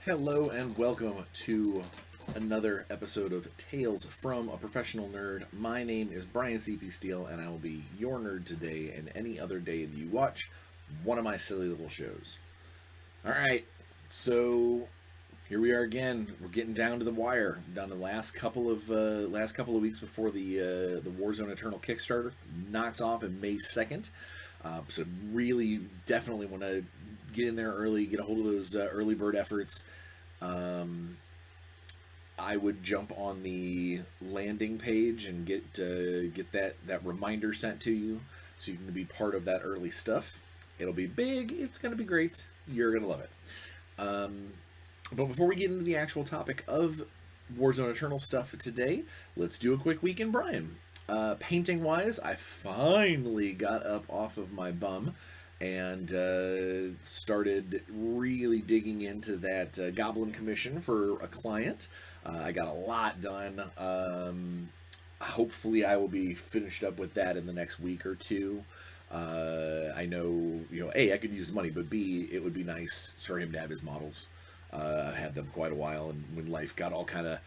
Hello and welcome to another episode of Tales from a Professional Nerd. My name is BryanCPSteele and I will be your nerd today and any other day that you watch one of my silly little shows. Alright, so here we are again. We're getting down to the wire. Down to the last couple of weeks before the Warzone Eternal Kickstarter knocks off on May 2nd. So really definitely want to get in there early, get a hold of those early bird efforts. I would jump on the landing page and get that reminder sent to you, so you can be part of that early stuff. It'll be big. It's gonna be great. You're gonna love it. But before we get into the actual topic of Warzone Eternal stuff today, let's do a quick week in Bryan. Painting wise, I finally got up off of my bum and started really digging into that Goblin commission for a client. I got a lot done. Hopefully I will be finished up with that in the next week or two. I know, A, I could use money, but B, it would be nice for him to have his models. I've had them quite a while, and when life got all kind of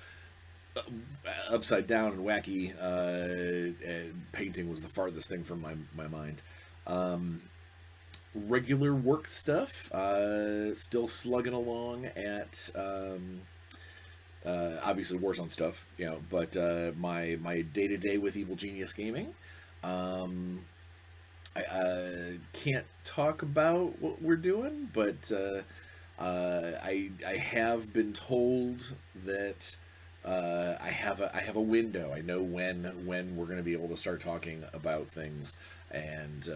upside down and wacky, and painting was the farthest thing from my mind. Regular work stuff, still slugging along at obviously Warzone stuff, but my day-to-day with Evil Genius Gaming. I can't talk about what we're doing, but I have been told that I have a window. I know when we're going to be able to start talking about things, and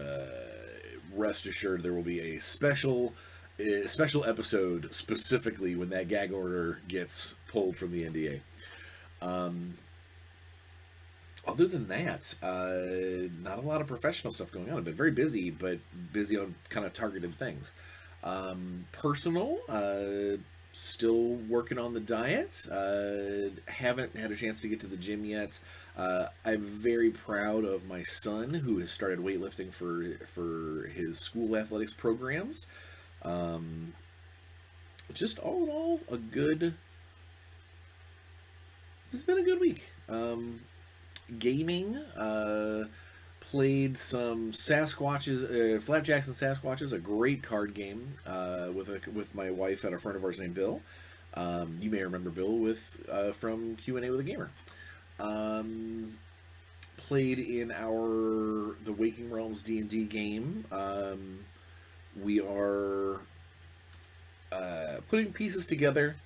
rest assured there will be a special episode specifically when that gag order gets pulled from the NDA. Other than that, not a lot of professional stuff going on. I've been very busy, but busy on kind of targeted things. Personal, still working on the diet. Haven't had a chance to get to the gym yet. I'm very proud of my son, who has started weightlifting for his school athletics programs. Just all in all, it's been a good week. Gaming, played some Sasquatches, Flapjacks and Sasquatches, a great card game with my wife and a friend of ours named Bill. You may remember Bill from Q&A with a Gamer. Played in the Waking Realms D&D game. We are putting pieces together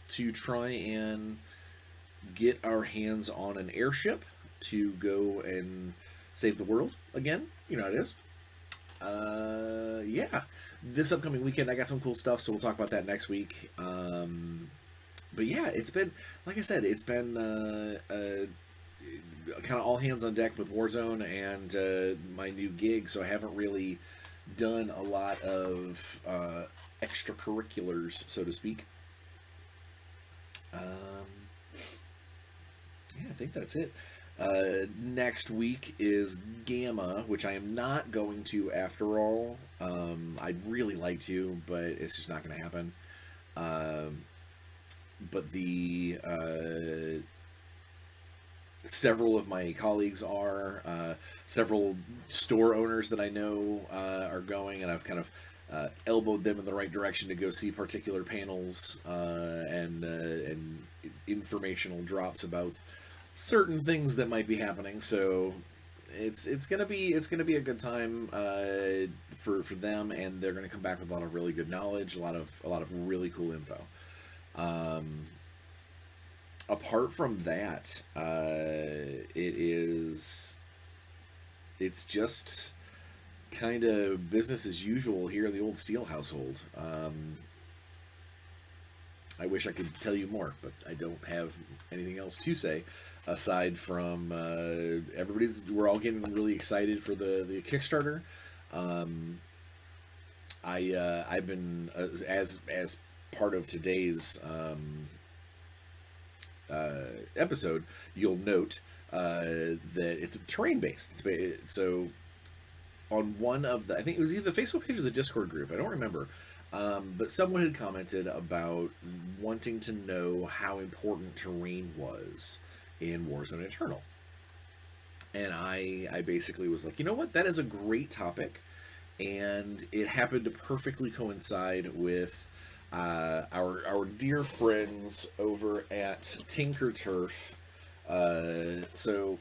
to try and get our hands on an airship to go and save the world again. You know how it is. Yeah. This upcoming weekend, I got some cool stuff, so we'll talk about that next week. But yeah, it's been, like I said, it's been kind of all hands on deck with Warzone and my new gig, so I haven't really done a lot of extracurriculars, so to speak. Yeah, I think that's it. Next week is Gamma, which I am not going to after all. I'd really like to, but it's just not going to happen. But several of my colleagues are, several store owners that I know are going, and I've kind of elbowed them in the right direction to go see particular panels and informational drops about certain things that might be happening. So it's gonna be a good time for them, and they're gonna come back with a lot of really good knowledge, a lot of really cool info. Apart from that, it's just kind of business as usual here in the old Steele household. I wish I could tell you more, but I don't have anything else to say aside from we're all getting really excited for the Kickstarter. I've been as part of today's episode, you'll note that it's terrain based. So on one of I think it was either the Facebook page or the Discord group, I don't remember. But someone had commented about wanting to know how important terrain was in Warzone Eternal. And I basically was like, you know what? That is a great topic. And it happened to perfectly coincide with our dear friends over at TinkerTurf. So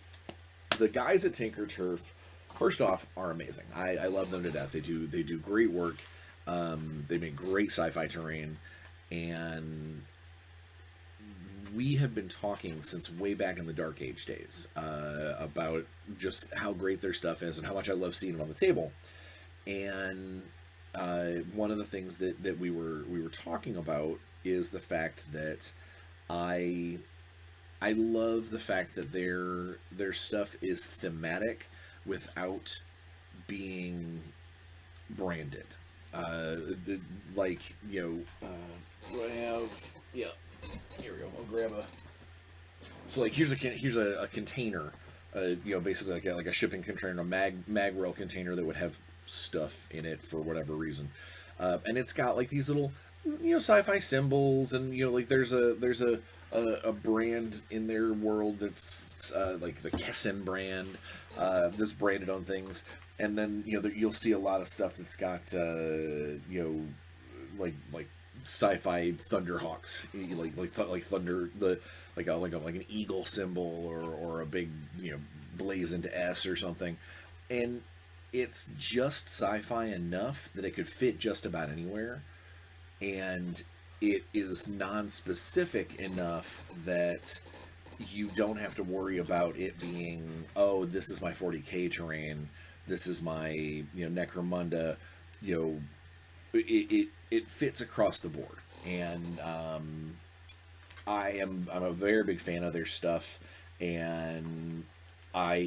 the guys at TinkerTurf, first off, are amazing. I love them to death. They do great work. They make great sci-fi terrain, and we have been talking since way back in the Dark Age days about just how great their stuff is and how much I love seeing it on the table. And one of the things that we were talking about is the fact that I love the fact that their stuff is thematic without being branded. Like, I have, yeah, here we go. I'll grab a. So like here's a container, basically like a shipping container, a mag rail container that would have stuff in it for whatever reason, and it's got like these little sci-fi symbols, and like there's a brand in their world that's like the Kessen brand that's branded on things, and then you'll see a lot of stuff that's got like sci-fi thunderhawks, like thunder, like an eagle symbol, or a big blazoned S or something, and it's just sci-fi enough that it could fit just about anywhere, and it is non-specific enough that you don't have to worry about it being, oh, this is my 40k terrain, this is my Necromunda, it fits across the board, and I'm a very big fan of their stuff, and one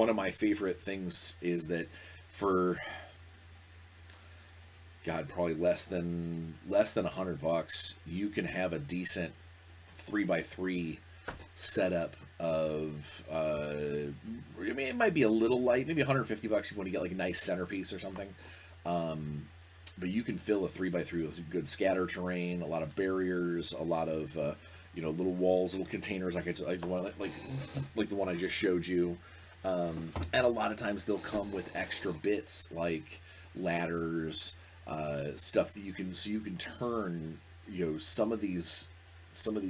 of my favorite things is that for God, probably less than $100, you can have a decent 3x3 setup of it might be a little light, maybe $150 if you want to get like a nice centerpiece or something, but you can fill a 3x3 with good scatter terrain, a lot of barriers, a lot of little walls, little containers, like the one I just showed you, and a lot of times they'll come with extra bits like ladders, stuff that you can turn some of these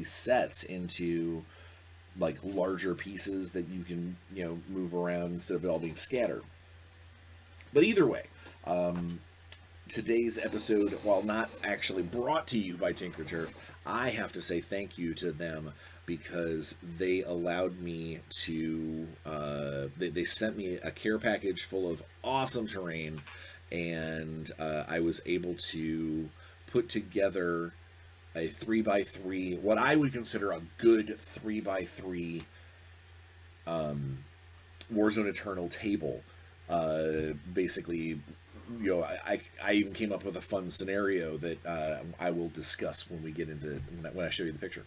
sets into like larger pieces that you can move around instead of it all being scattered. But either way, today's episode, while not actually brought to you by TinkerTurf, I have to say thank you to them, because they allowed me to they sent me a care package full of awesome terrain, and I was able to put together a 3x3, what I would consider a good 3x3 Warzone Eternal table. Basically, I even came up with a fun scenario that I will discuss when we get into when I show you the picture.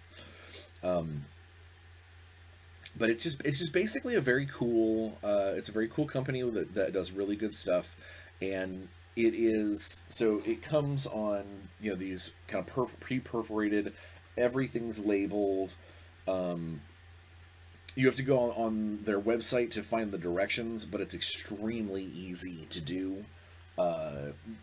But it's just basically a very cool. It's a very cool company that does really good stuff, and it comes on these kind of pre-perforated. Everything's labeled. You have to go on their website to find the directions, but it's extremely easy to do.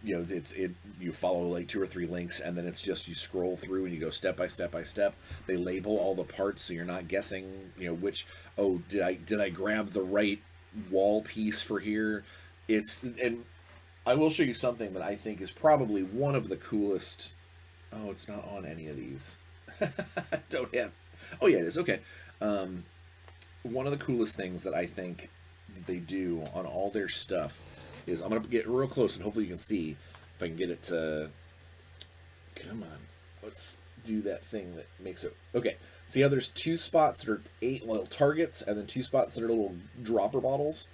You follow like 2 or 3 links, and then it's just you scroll through and you go step by step by step. They label all the parts, so you're not guessing which, oh, did I grab the right wall piece for here. And I will show you something that I think is probably one of the coolest. Oh, it's not on any of these. Don't have. Oh yeah, it is. Okay. One of the coolest things that I think they do on all their stuff is, I'm going to get real close and hopefully you can see if I can get it to, come on, let's do that thing that makes it, okay, see how there's 2 spots that are 8 little targets, and then 2 spots that are little dropper bottles?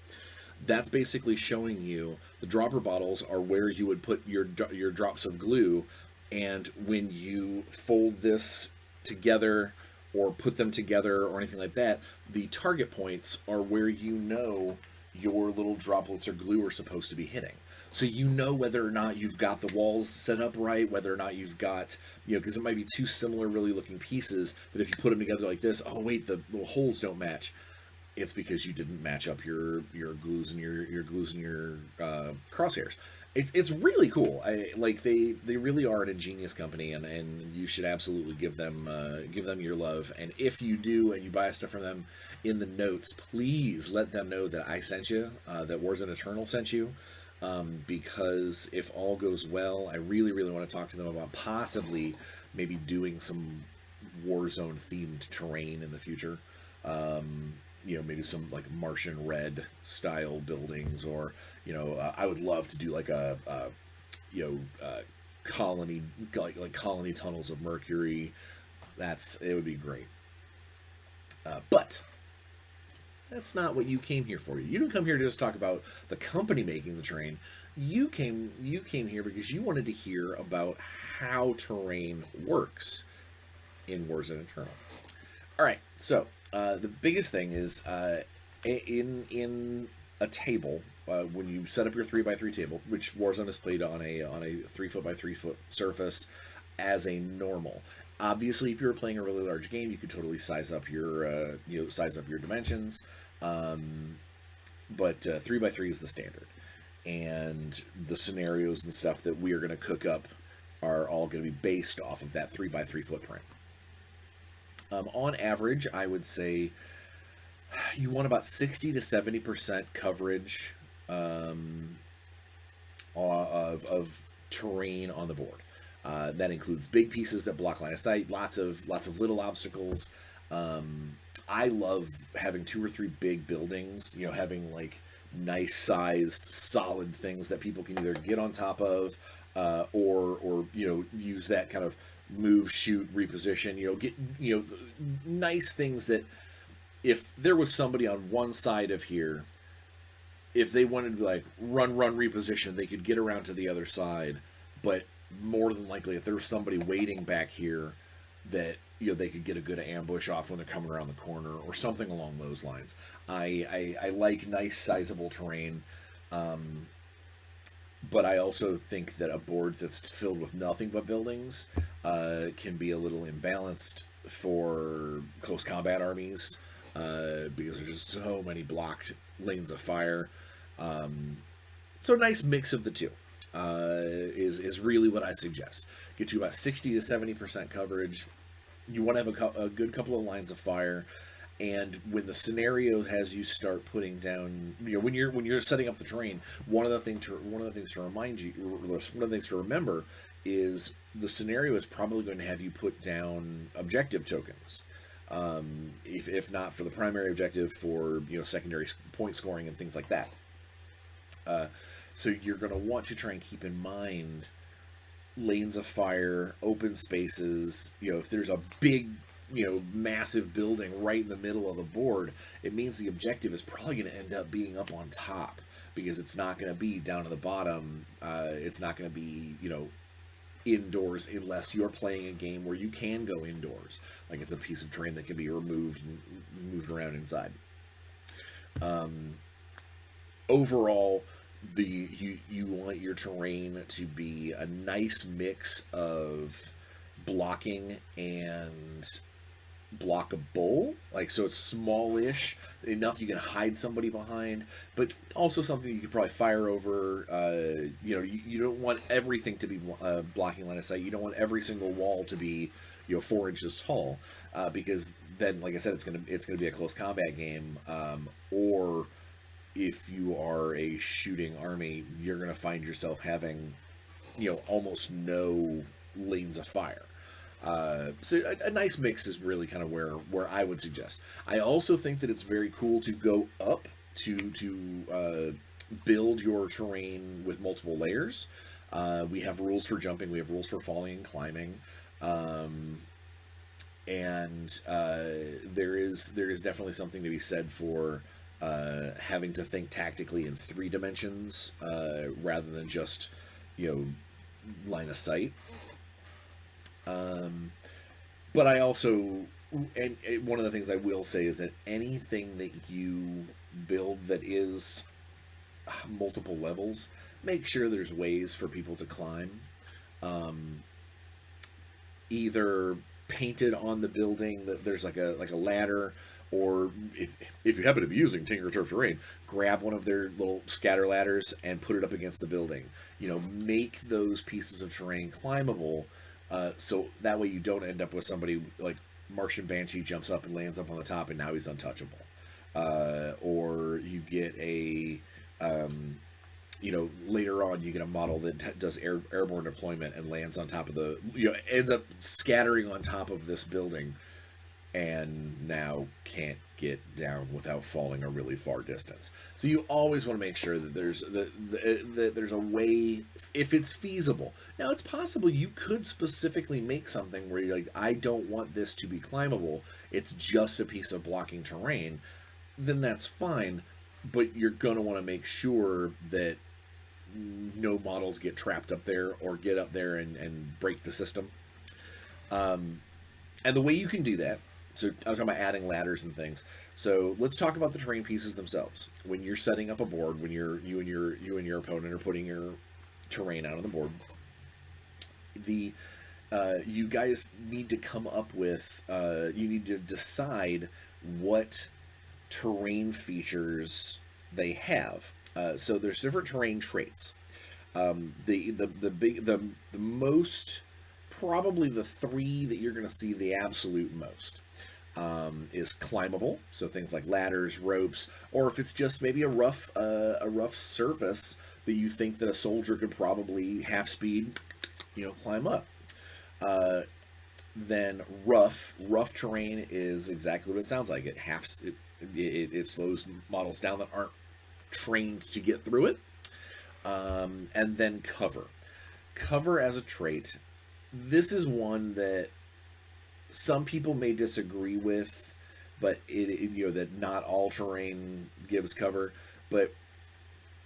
That's basically showing you the dropper bottles are where you would put your drops of glue, and when you fold this together or put them together or anything like that, the target points are where your little droplets or glue are supposed to be hitting. So you know whether or not you've got the walls set up right, whether or not you've got, because it might be two similar really looking pieces that if you put them together like this, oh wait, the little holes don't match. It's because you didn't match up your glues and your glues and your crosshairs. It's really cool. They really are an ingenious company, and you should absolutely give them your love. And if you do and you buy stuff from them, in the notes, please let them know that I sent you, that Warzone Eternal sent you, because if all goes well, I really want to talk to them about possibly maybe doing some Warzone themed terrain in the future. Maybe some like Martian Red style buildings, or I would love to do like a colony, like colony tunnels of Mercury. It would be great. But that's not what you came here for. You didn't come here to just talk about the company making the terrain. You came here because you wanted to hear about how terrain works in Warzone Eternal. All right, so the biggest thing is in a table, when you set up your 3x3 table, which Warzone is played on a 3 foot by 3 foot surface as a normal. Obviously, if you were playing a really large game, you could totally size up your dimensions. But 3x3 is the standard, and the scenarios and stuff that we are going to cook up are all going to be based off of that 3x3 footprint. On average, I would say you want about 60 to 70% coverage of terrain on the board. That includes big pieces that block line of sight, lots of little obstacles. I love having 2 or 3 big buildings, having like nice sized solid things that people can either get on top of, or use that kind of move, shoot, reposition, get nice things that if there was somebody on one side of here, if they wanted to be like run, reposition, they could get around to the other side. But more than likely, if there was somebody waiting back here, that they could get a good ambush off when they're coming around the corner or something along those lines. I like nice sizable terrain, but I also think that a board that's filled with nothing but buildings can be a little imbalanced for close combat armies, because there's just so many blocked lanes of fire. So a nice mix of the two is really what I suggest. Get you about 60 to 70% coverage. You want to have a good couple of lines of fire, and when the scenario has you start putting down, when you're setting up the terrain, one of the things to remember is the scenario is probably going to have you put down objective tokens. If not for the primary objective, for secondary point scoring and things like that. So you're going to want to try and keep in mind lanes of fire, open spaces. If there's a big, massive building right in the middle of the board, it means the objective is probably going to end up being up on top, because it's not going to be down at the bottom. It's not going to be, indoors, unless you're playing a game where you can go indoors, like it's a piece of terrain that can be removed and moved around inside. Overall, you want your terrain to be a nice mix of blocking and blockable, so it's smallish enough you can hide somebody behind, but also something you could probably fire over. You don't want everything to be blocking line of sight. You don't want every single wall to be 4 inches tall, because then, like I said, it's gonna be a close combat game, or if you are a shooting army, you're going to find yourself having, almost no lanes of fire. So a nice mix is really kind of where I would suggest. I also think that it's very cool to go up to build your terrain with multiple layers. We have rules for jumping. We have rules for falling and climbing. And there is definitely something to be said for having to think tactically in 3 dimensions, rather than just line of sight. But I also And one of the things I will say is that anything that you build that is multiple levels, make sure there's ways for people to climb. Um, Either painted on the building that there's like a ladder, or if you happen to be using TinkerTurf terrain, grab one of their little scatter ladders and put it up against the building. Make those pieces of terrain climbable, so that way you don't end up with somebody like Martian Banshee jumps up and lands up on the top and now he's untouchable. Or you get later on you get a model that does airborne deployment and lands on top of ends up scattering on top of this building and now can't get down without falling a really far distance. So you always want to make sure that there's a way, if it's feasible. Now, it's possible you could specifically make something where you're like, I don't want this to be climbable, it's just a piece of blocking terrain. Then that's fine, but you're going to want to make sure that no models get trapped up there or get up there and break the system. And the way you can do that, so I was talking about adding ladders and things. So let's talk about the terrain pieces themselves. When you're setting up a board, when you and your opponent are putting your terrain out on the board, you guys need to come up with, you need to decide what terrain features they have. So there's different terrain traits. The most, probably the three that you're going to see the absolute most, is climbable. So things like ladders, ropes, or if it's just maybe a rough surface that you think that a soldier could probably half speed, climb up. Then rough terrain is exactly what it sounds like. It slows models down that aren't trained to get through it. And then cover as a trait. This is one that some people may disagree with, but that not all terrain gives cover. But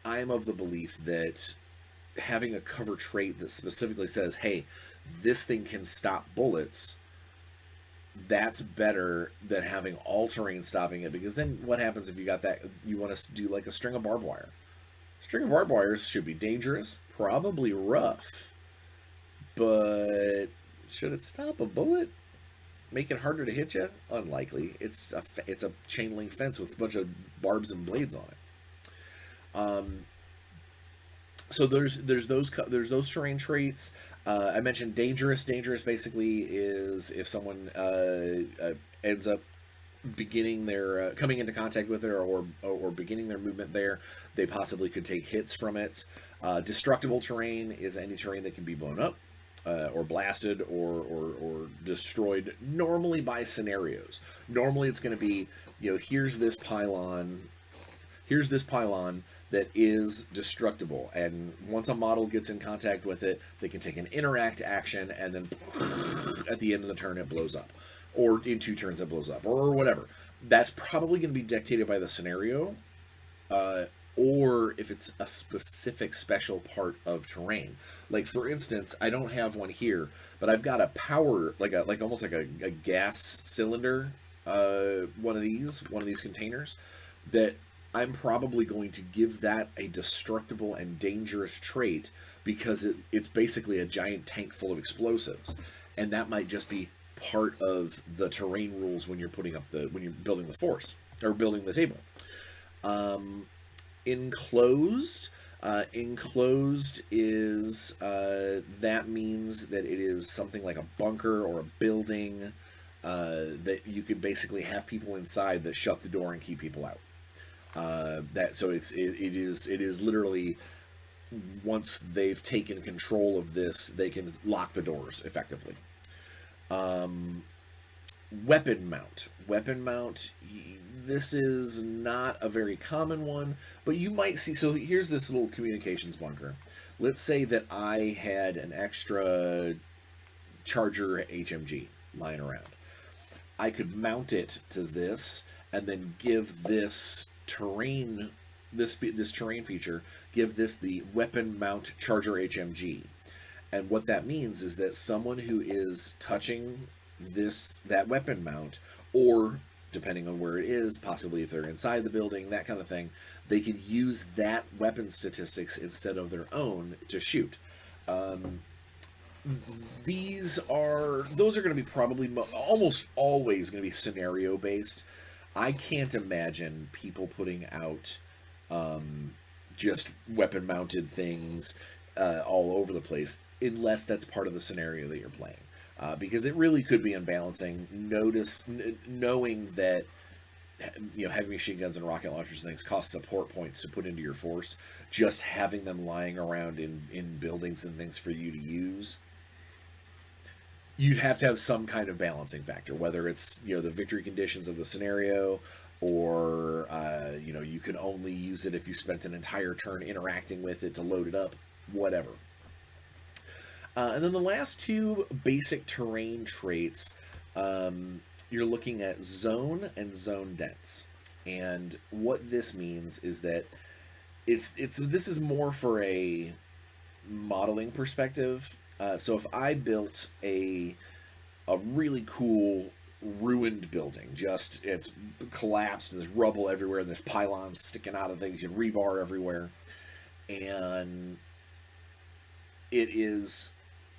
I'm of the belief that having a cover trait that specifically says, hey, this thing can stop bullets, that's better than having all terrain stopping it. Because then what happens if you got that, you want to do like a string of barbed wire. String of barbed wires should be dangerous, probably rough, but should it stop a bullet? Make it harder to hit you? Unlikely. It's a chain link fence with a bunch of barbs and blades on it. So there's those terrain traits. I mentioned dangerous. Dangerous basically is if someone ends up beginning their coming into contact with it or beginning their movement there, they possibly could take hits from it. Destructible terrain is any terrain that can be blown up, or blasted, or destroyed, normally by scenarios. Normally it's going to be, here's this pylon that is destructible, and once a model gets in contact with it, they can take an interact action, and then at the end of the turn it blows up, or in 2 turns it blows up, or whatever. That's probably going to be dictated by the scenario, or if it's a specific special part of terrain. Like, for instance, I don't have one here, but I've got a power, almost like a gas cylinder, one of these containers, that I'm probably going to give that a destructible and dangerous trait because it's basically a giant tank full of explosives, and that might just be part of the terrain rules when you're building the force or building the table. Enclosed is that means that it is something like a bunker or a building that you could basically have people inside that shut the door and keep people out. It is literally, once they've taken control of this, they can lock the doors effectively. Weapon mount. This is not a very common one, but you might see. So here's this little communications bunker. Let's say that I had an extra Charger HMG lying around. I could mount it to this and then give this terrain feature, give this the weapon mount Charger HMG. And what that means is that someone who is touching that weapon mount, or depending on where it is, possibly if they're inside the building, that kind of thing, they could use that weapon statistics instead of their own to shoot. Those are going to be probably almost always going to be scenario based. I can't imagine people putting out just weapon mounted things all over the place unless that's part of the scenario that you're playing. Because it really could be unbalancing. Knowing that heavy machine guns and rocket launchers and things cost support points to put into your force. Just having them lying around in buildings and things for you to use, you'd have to have some kind of balancing factor, whether it's the victory conditions of the scenario, or you can only use it if you spent an entire turn interacting with it to load it up, whatever. And then the last two basic terrain traits, you're looking at zone and zone dense. And what this means is that this is more for a modeling perspective. So if I built a really cool ruined building, just it's collapsed and there's rubble everywhere and there's pylons sticking out of things and rebar everywhere, and it is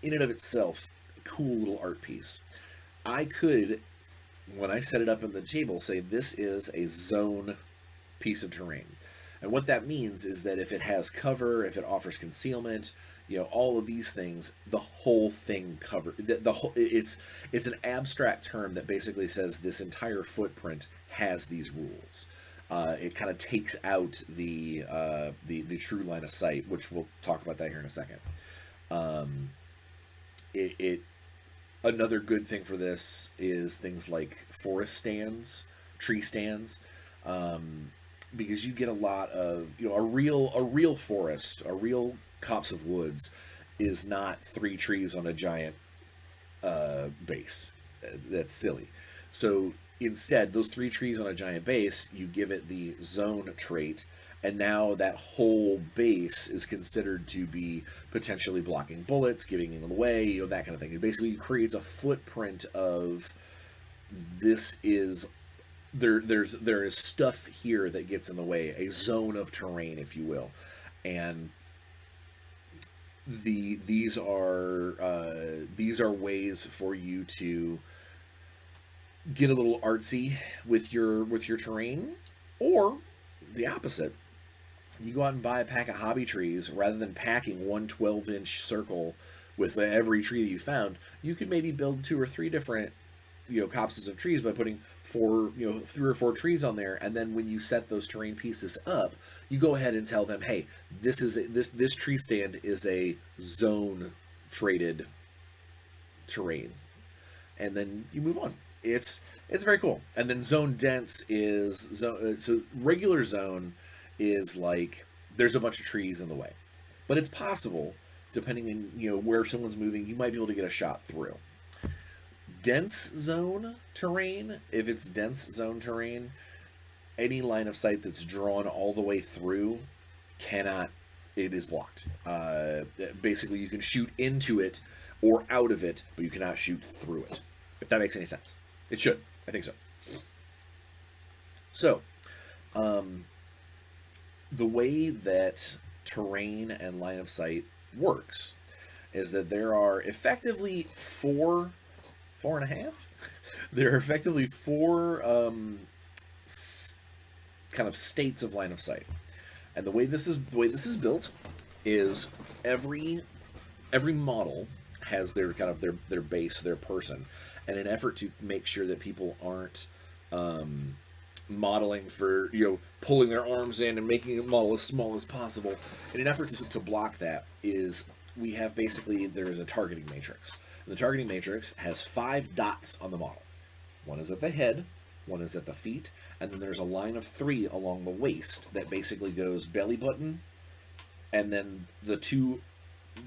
in and of itself a cool little art piece, I could, when I set it up on the table, say this is a zone piece of terrain. And what that means is that if it has cover, if it offers concealment, all of these things, the whole thing covered. It's an abstract term that basically says this entire footprint has these rules. It kind of takes out the true line of sight, which we'll talk about that here in a second. Another good thing for this is things like forest stands, tree stands, because you get a lot of a real forest, a real copse of woods is not 3 trees on a giant base. That's silly. So instead, those 3 trees on a giant base, you give it the zone trait, and now that whole base is considered to be potentially blocking bullets, giving them away, that kind of thing. It basically creates a footprint of this is there is stuff here that gets in the way, a zone of terrain, if you will. And these are ways for you to get a little artsy with your terrain, or the opposite. You go out and buy a pack of hobby trees rather than packing one 12-inch circle with every tree that you found. You could maybe build 2 or 3 different copses of trees by putting 3 or 4 trees on there, and then when you set those terrain pieces up, you go ahead and tell them, hey, this tree stand is a zone traded terrain, and then you move on. It's very cool. And then zone dense is zone. So regular zone is like there's a bunch of trees in the way, but it's possible, depending on where someone's moving, you might be able to get a shot through. Dense zone terrain, if it's dense zone terrain, any line of sight that's drawn all the way through it is blocked. Basically, you can shoot into it or out of it, but you cannot shoot through it, if that makes any sense. It should. I think so. So, the way that terrain and line of sight works is that there are effectively 4.5. There are effectively 4 kind of states of line of sight, and the way this is built is every model has their kind of their base, their person, and in an effort to make sure that people aren't modeling for pulling their arms in and making a model as small as possible. In an effort to block that, is we have basically there is a targeting matrix. And the targeting matrix has 5 dots on the model. One is at the head, one is at the feet, and then there's a line of 3 along the waist that basically goes belly button, and then the 2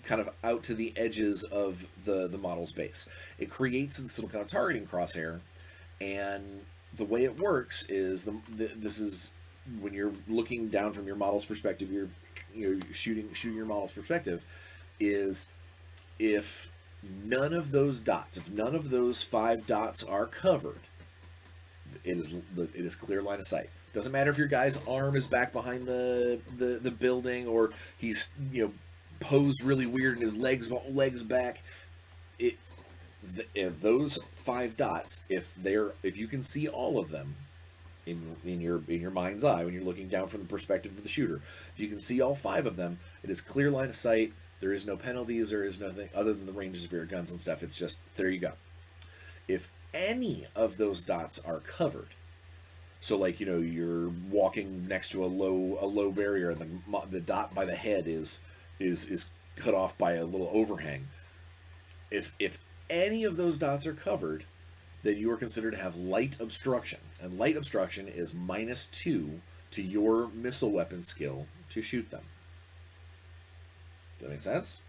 kind of out to the edges of the model's base. It creates this little kind of targeting crosshair, and the way it works is this is when you're looking down from your model's perspective, you're shooting your model's perspective, is if none of those dots, if none of those 5 dots are covered, it is clear line of sight. Doesn't matter if your guy's arm is back behind the building, or he's posed really weird and his legs back. If those 5 dots, if you can see all of them in your mind's eye when you're looking down from the perspective of the shooter, if you can see all 5 of them, it is clear line of sight. There is no penalties. There is nothing other than the ranges of your guns and stuff. It's just, there you go. If any of those dots are covered, so like, you're walking next to a low barrier, and the dot by the head is cut off by a little overhang. If any of those dots are covered, then you are considered to have light obstruction. And light obstruction is -2 to your missile weapon skill to shoot them. Does that make sense?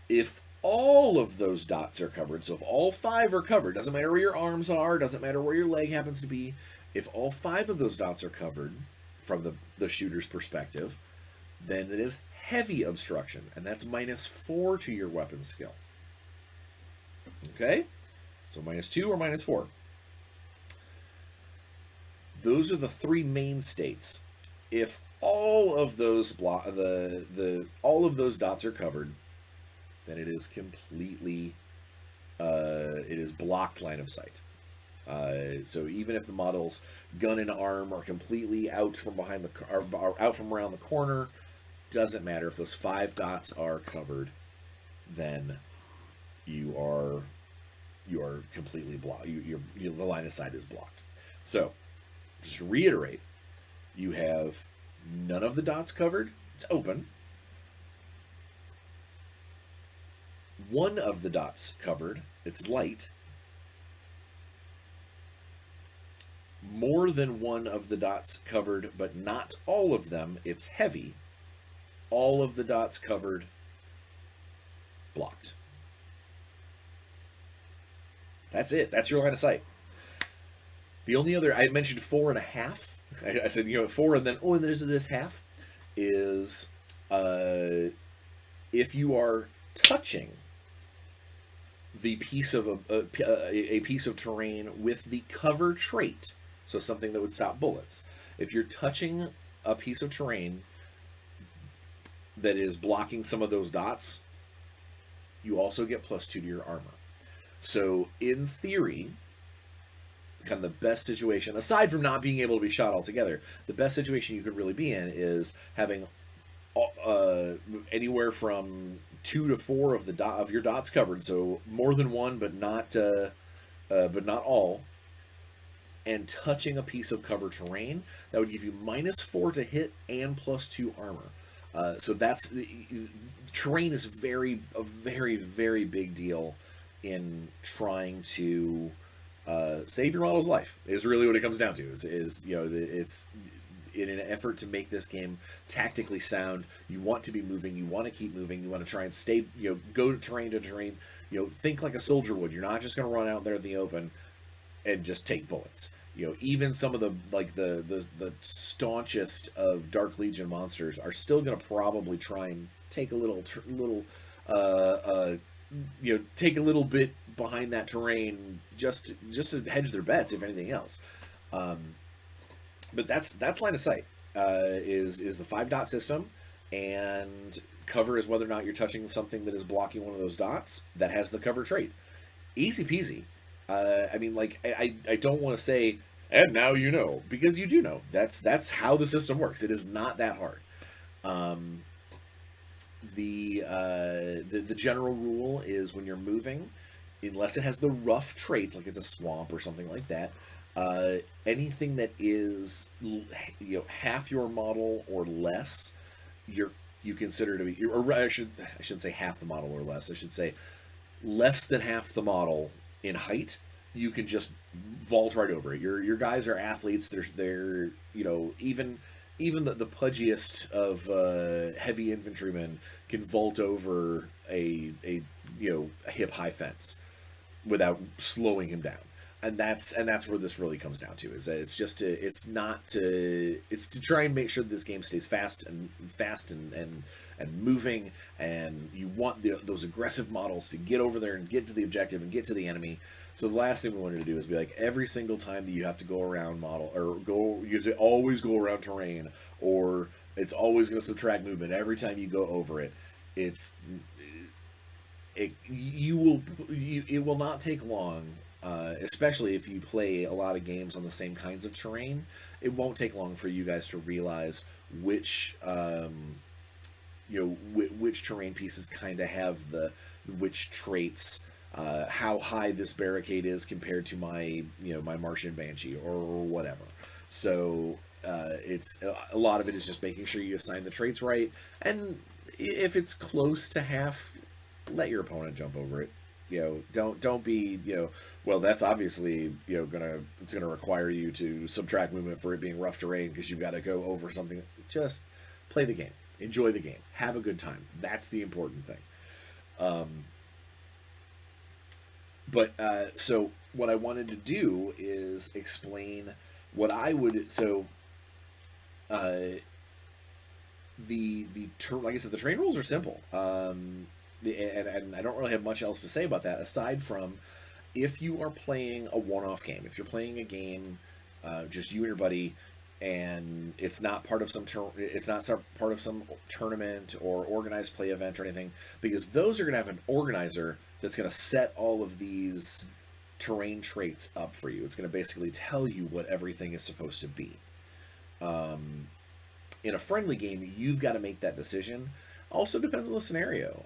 If all of those dots are covered, so if all 5 are covered, doesn't matter where your arms are, doesn't matter where your leg happens to be, if all 5 of those dots are covered from the shooter's perspective, then it is heavy obstruction, and that's -4 to your weapon skill. Okay? So -2 or -4. Those are the 3 main states. If all of those all of those dots are covered, then it is completely it is blocked line of sight. So even if the model's gun and arm are completely out from behind or out from around the corner, doesn't matter. If those 5 dots are covered, then you are completely blocked. The line of sight is blocked. So just to reiterate, you have none of the dots covered. It's open. 1 of the dots covered. It's light. More than 1 of the dots covered, but not all of them. It's heavy. All of the dots covered. Blocked. That's it. That's your line of sight. The only other, I mentioned 4.5. I said, 4, and then there's this half, is if you are touching the piece of a piece of terrain with the cover trait, so something that would stop bullets. If you're touching a piece of terrain that is blocking some of those dots, you also get +2 to your armor. So in theory, kind of the best situation, aside from not being able to be shot altogether, the best situation you could really be in is having anywhere from 2 to 4 of your dots covered, so more than 1, but not all, and touching a piece of cover terrain. That would give you -4 to hit and +2 armor. So that's terrain is a very, very big deal in trying to save your model's life. Is really what it comes down to. It's in an effort to make this game tactically sound. You want to be moving. You want to keep moving. You want to try and stay. Go terrain to terrain. Think like a soldier would. You're not just going to run out there in the open and just take bullets. Even some of the staunchest of Dark Legion monsters are still going to probably try and take a little take a little bit behind that terrain just to hedge their bets, if anything else. But that's line of sight. Is the 5-dot system, and cover is whether or not you're touching something that is blocking one of those dots that has the cover trait. Easy peasy. I don't want to say, and now you know, because you do know. That's how the system works. It is not that hard. The general rule is when you're moving, unless it has the rough trait, like it's a swamp or something like that, anything that is half your model or less, you consider to be, or I shouldn't say half the model or less. I should say less than half the model in height. You can just vault right over it. Your guys are athletes. They're even the pudgiest of heavy infantrymen can vault over a hip high fence without slowing him down. and that's where this really comes down to, is that it's to try and make sure that this game stays fast and moving, and you want those aggressive models to get over there and get to the objective and get to the enemy. So the last thing we wanted to do is be like, every single time that you have to go around you have to always go around terrain, or it's always going to subtract movement every time you go over it. It will not take long, especially if you play a lot of games on the same kinds of terrain. It won't take long for you guys to realize which which terrain pieces kind of have which traits, how high this barricade is compared to my my Martian Banshee or whatever. So it's a lot of it is just making sure you assign the traits right, and if it's close to half, let your opponent jump over it. Don't be well, that's obviously it's gonna require you to subtract movement for it being rough terrain because you've got to go over something. Just play the game, enjoy the game, have a good time. That's the important thing. So what I wanted to do is explain what I would. So like I said, the terrain rules are simple. And I don't really have much else to say about that, aside from, if you are playing a one-off game, if you're playing a game, just you and your buddy, and it's not part of some tournament or organized play event or anything, because those are going to have an organizer that's going to set all of these terrain traits up for you. It's going to basically tell you what everything is supposed to be. In a friendly game, you've got to make that decision. Also depends on the scenario.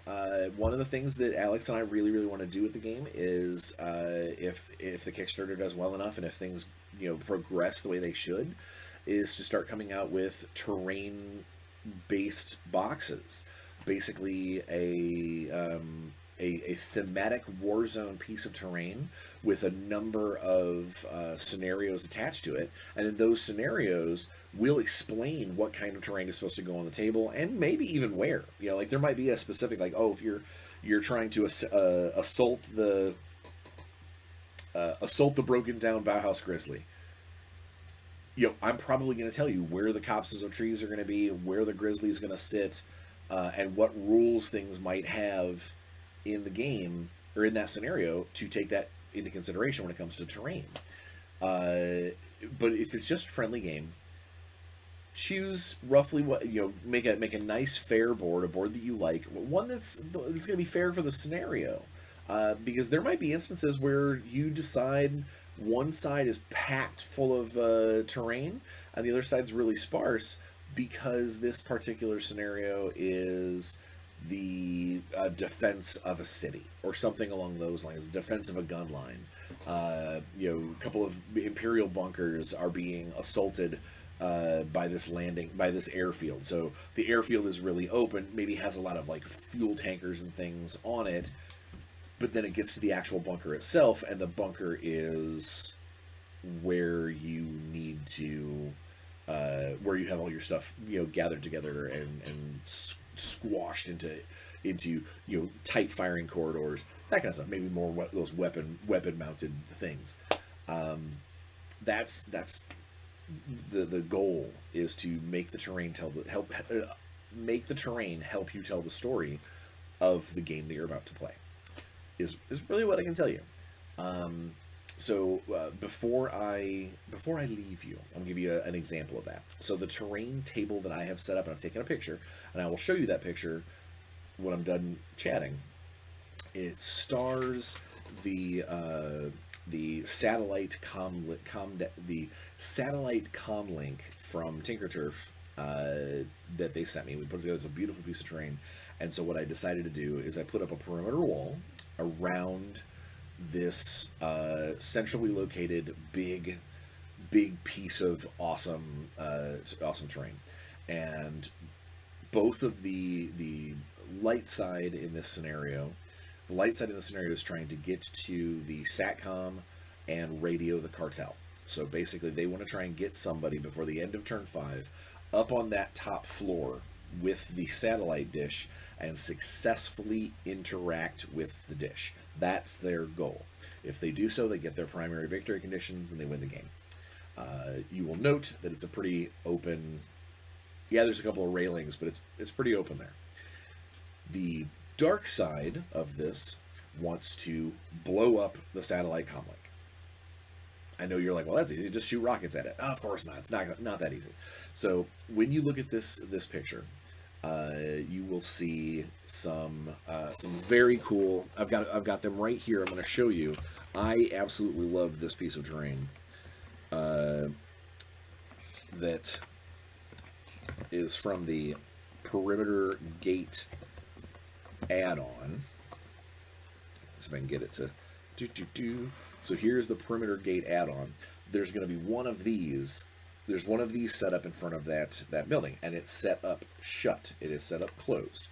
One of the things that Alex and I really, really want to do with the game is, if the Kickstarter does well enough and if things progress the way they should, is to start coming out with terrain-based boxes. Basically, a thematic Warzone piece of terrain with a number of scenarios attached to it, and in those scenarios, we'll explain what kind of terrain is supposed to go on the table, and maybe even where. Like there might be a specific, like, oh, if you're trying to assault the broken down Bauhaus Grizzly. I'm probably going to tell you where the copses of trees are going to be, where the grizzly is going to sit, and what rules things might have in the game or in that scenario to take that into consideration when it comes to terrain. But if it's just a friendly game, choose roughly what make a nice fair board, a board that you like, one that's going to be fair for the scenario, because there might be instances where you decide one side is packed full of terrain and the other side's really sparse, because this particular scenario is the defense of a city or something along those lines, the defense of a gun line. A couple of Imperial bunkers are being assaulted by this airfield. So the airfield is really open, maybe has a lot of like fuel tankers and things on it, but then it gets to the actual bunker itself, and the bunker is where you need to, where you have all your stuff, gathered together and squashed into tight firing corridors, that kind of stuff. Maybe more those weapon mounted things. That's the goal, is to make the terrain help you tell the story of the game that you're about to play. Is really what I can tell you. So before I leave you, I'm gonna give you an example of that. So the terrain table that I have set up, and I've taken a picture, and I will show you that picture when I'm done chatting. It stars the satellite comm link from TinkerTurf that they sent me. We put together a beautiful piece of terrain, and so what I decided to do is I put up a perimeter wall around this centrally located big piece of awesome terrain, and both of the light side in this scenario, is trying to get to the SATCOM and radio the cartel. So basically they want to try and get somebody before the end of turn 5 up on that top floor with the satellite dish and successfully interact with the dish. That's their goal, If they do so, they get their primary victory conditions and they win the game. You will note that it's a pretty open. Yeah, there's a couple of railings, but it's pretty open there. The dark side of this wants to blow up the satellite comlink. I know you're like, well, that's easy. Just shoot rockets at it. Oh, of course not. It's not that easy. So when you look at this picture, you will see some very cool. I've got them right here. I'm going to show you. I absolutely love this piece of terrain. That is from the perimeter gate add-on. Let's see if I can get it to do. So here's the perimeter gate add-on. There's going to be one of these. There's one of these set up in front of that building, and it's set up shut. It is set up closed.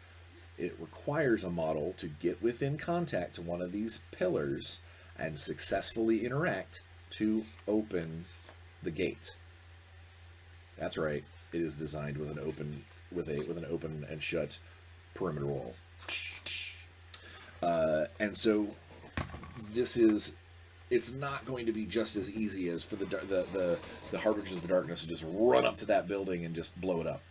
It requires a model to get within contact to one of these pillars and successfully interact to open the gate. That's right. It is designed with an open and shut perimeter wall. And so this is. It's not going to be just as easy as for the Harbingers of the Darkness to just run up to that building and just blow it up,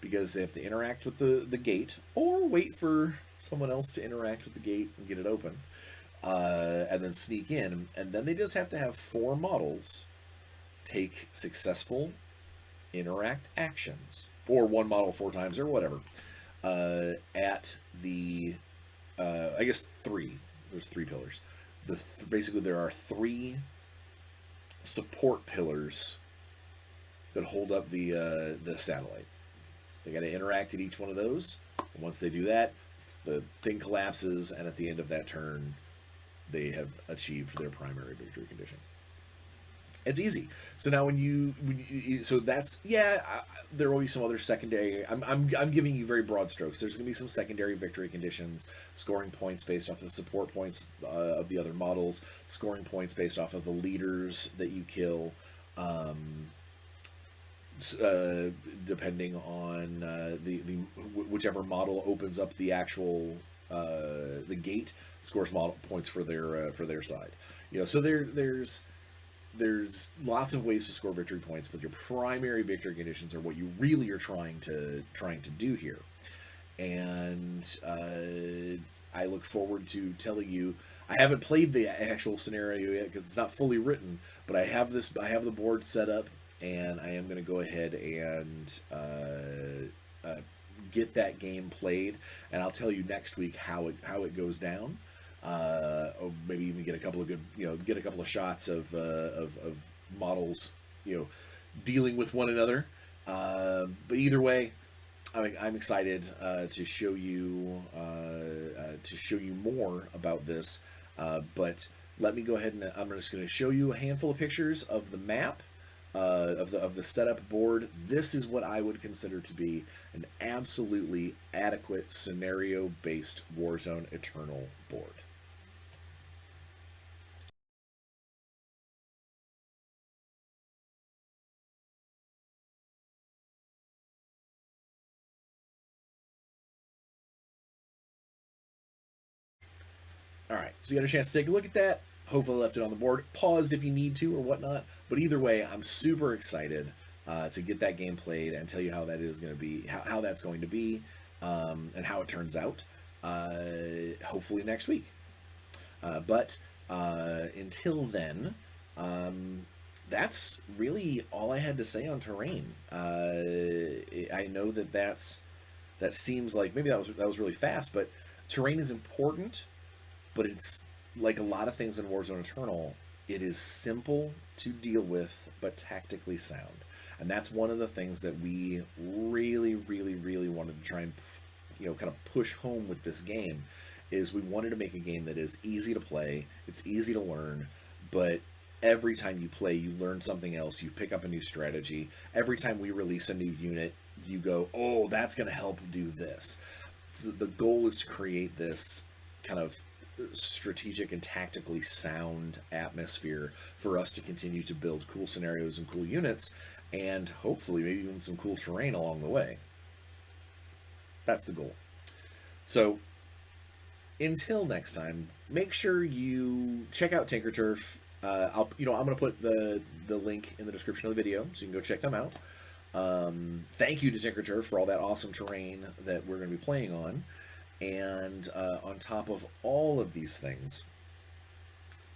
because they have to interact with the gate or wait for someone else to interact with the gate and get it open, and then sneak in, and then they just have to have 4 models take successful interact actions, or 1 model 4 times or whatever, at the I guess 3. There's 3 pillars. Basically, there are 3 support pillars that hold up the satellite. They got to interact at each one of those. And once they do that, the thing collapses, and at the end of that turn, they have achieved their primary victory condition. It's easy. So now so that's, there will be some other secondary. I'm giving you very broad strokes. There's going to be some secondary victory conditions, scoring points based off the support points of the other models, scoring points based off of the leaders that you kill, depending on whichever model opens up the actual the gate, scores model points for their side. So there's lots of ways to score victory points, but your primary victory conditions are what you really are trying to do here. And I look forward to telling you. I haven't played the actual scenario yet because it's not fully written, but I have the board set up, and I am going to go ahead and get that game played, and I'll tell you next week how it goes down. Or maybe even get a couple of shots of models, dealing with one another. But either way, I'm excited to show you more about this. But let me go ahead and I'm just going to show you a handful of pictures of the map, of the setup board. This is what I would consider to be an absolutely adequate scenario-based Warzone Eternal board. All right, so you got a chance to take a look at that. Hopefully left it on the board. Paused if you need to or whatnot. But either way, I'm super excited to get that game played and tell you how that is going to be, how that's going to be, and how it turns out. Hopefully next week. But until then, that's really all I had to say on terrain. I know that seems like maybe that was really fast, but terrain is important. But it's like a lot of things in Warzone Eternal, it is simple to deal with, but tactically sound. And that's one of the things that we really, really, really wanted to try and, kind of push home with this game, is we wanted to make a game that is easy to play, it's easy to learn, but every time you play, you learn something else, you pick up a new strategy. Every time we release a new unit, you go, oh, that's going to help do this. So the goal is to create this kind of strategic and tactically sound atmosphere for us to continue to build cool scenarios and cool units, and hopefully maybe even some cool terrain along the way. That's the goal. So until next time, make sure you check out TinkerTurf. I'm gonna put the link in the description of the video, so you can go check them out. Thank you to TinkerTurf for all that awesome terrain that we're gonna be playing on, and on top of all of these things,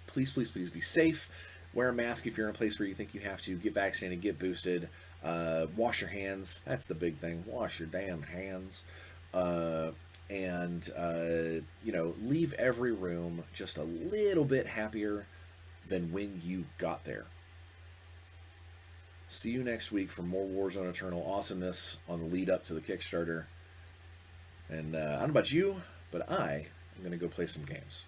please, please, please be safe. Wear a mask if you're in a place where you think you have to. Get vaccinated, get boosted. Wash your hands. That's the big thing. Wash your damn hands. And leave every room just a little bit happier than when you got there. See you next week for more Warzone Eternal awesomeness on the lead up to the Kickstarter. And I don't know about you, but I am going to go play some games.